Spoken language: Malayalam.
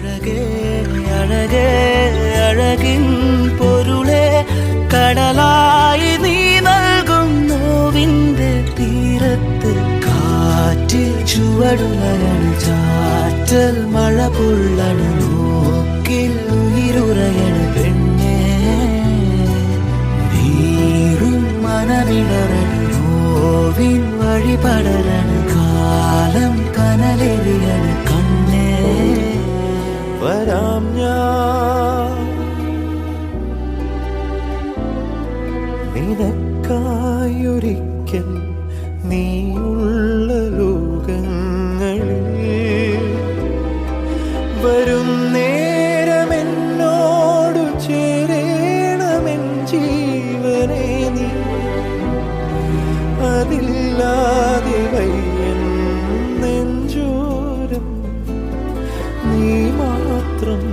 അഴകേ അഴകേ അഴകിൻ പൊരുളെ കടലായി നീ നൽകും നോവിന്റെ തീരത്ത് കാറ്റിൽ ചുവടുലയാണ് ചാറ്റൽ മഴ പൊള്ളണ് നോക്കിൽ ഉയിരുറയണ് പെണ്ണേ നീറും മനമിടറണ് നോവിൻ വഴിപടരണം കാലം കനലെറിയണ് കണ്ണേ വരാം ഞാൻ നിനക്കായൊരിക്കൽ നീയുള്ള ലോകങ്ങളിൽ വരും നേരമെന്നോടു ചേരേണമെൻ ജീവനെ നീ അതില്ലാതെ വയ്യൻ നെഞ്ചോരം നീ മാത്രം